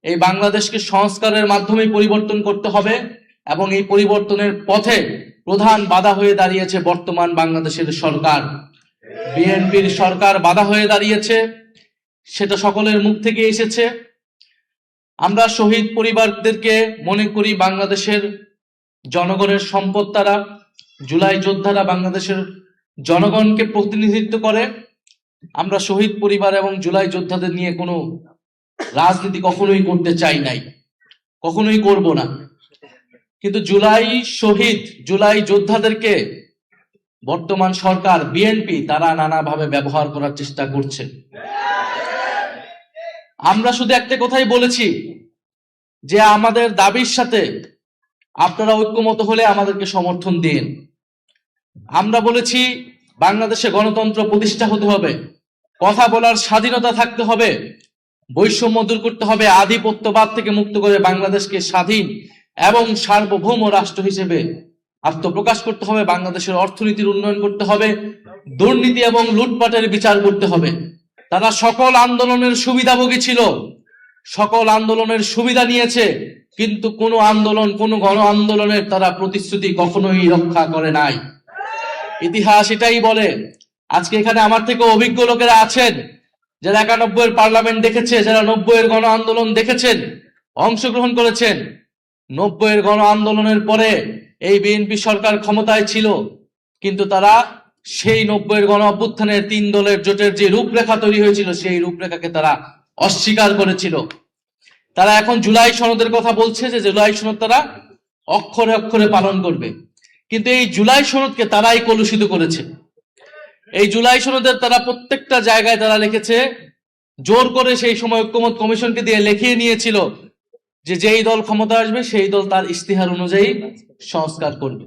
এই বাংলাদেশকে সংস্কারের মাধ্যমে পরিবর্তন করতে হবে এবং এই পরিবর্তনের পথে প্রধান বাধা হয়ে দাঁড়িয়েছে বর্তমান বাংলাদেশের সরকার। বিএনপির সরকার বাধা হয়ে দাঁড়িয়েছে, সেটা সকলের মুখ থেকে এসেছে। আমরা শহীদ পরিবারদেরকে মনে করি বাংলাদেশের জনগণের সম্পদ। তারা জুলাই যোদ্ধারা বাংলাদেশের জনগণকে প্রতিনিধিত্ব করে। আমরা শহীদ পরিবার এবং জুলাই যোদ্ধাদের নিয়ে কোনো রাজনীতি কখনোই করতে চাই নাই, কখনোই করব না। কিন্তু জুলাই যোদ্ধাদেরকে বর্তমান সরকার বিএনপি তারা নানাভাবে ব্যবহার করার চেষ্টা করছে। আমরা শুধু একটা কথাই বলেছি যে আমাদের দাবির সাথে আপনারা ঐক্যমত হলে আমাদেরকে সমর্থন দিন। আমরা বলেছি বাংলাদেশে গণতন্ত্র প্রতিষ্ঠা হতে হবে, কথা বলার স্বাধীনতা থাকতে হবে, বৈষম্য দূর করতে হবে, আধিপত্যবাদ থেকে মুক্ত করে বাংলাদেশকে স্বাধীন এবং সার্বভৌম রাষ্ট্র হিসেবে আত্মপ্রকাশ করতে হবে, বাংলাদেশের অর্থনীতির উন্নয়ন করতে হবে, দুর্নীতি এবং লুটপাটের বিচার করতে হবে। তারা সকল আন্দোলনের সুবিধাভোগী ছিল, সকল আন্দোলনের সুবিধা নিয়েছে, কিন্তু কোনো আন্দোলন, কোনো গণ আন্দোলনের তারা প্রতিশ্রুতি কখনোই রক্ষা করে নাই। ইতিহাস এটাই বলে। আজকে এখানে আমার থেকে অভিজ্ঞ লোকেরা আছেন যারা 91-এর পার্লামেন্ট দেখেছে, যারা 90-এর গণ আন্দোলন দেখেছেন, অংশগ্রহণ করেছেন। 90-এর গণ আন্দোলনের পরে এই বিএনপি সরকার ক্ষমতায় ছিল, কিন্তু তারা সেই 90-এর গণ অভ্যুত্থানের 3 দলের জোটের যে রূপরেখা তৈরি হয়েছিল সেই রূপরেখাকে তারা অস্বীকার করেছিল। তারা এখন জুলাই সনদের কথা বলছে যে জুলাই সনদ তারা অক্ষরে অক্ষরে পালন করবে, কিন্তু এই জুলাই সনদকে তারাই কলুষিত করেছে। এই জুলাই সনদের তারা প্রত্যেকটা জায়গায় তারা লিখেছে, জোর করে সেই সময় ঐক্যমত কমিশনকে দিয়ে লিখিয়ে নিয়েছিল যে যেই দল ক্ষমতা আসবে সেই দল তার ইশতেহার অনুযায়ী সংস্কার করবে।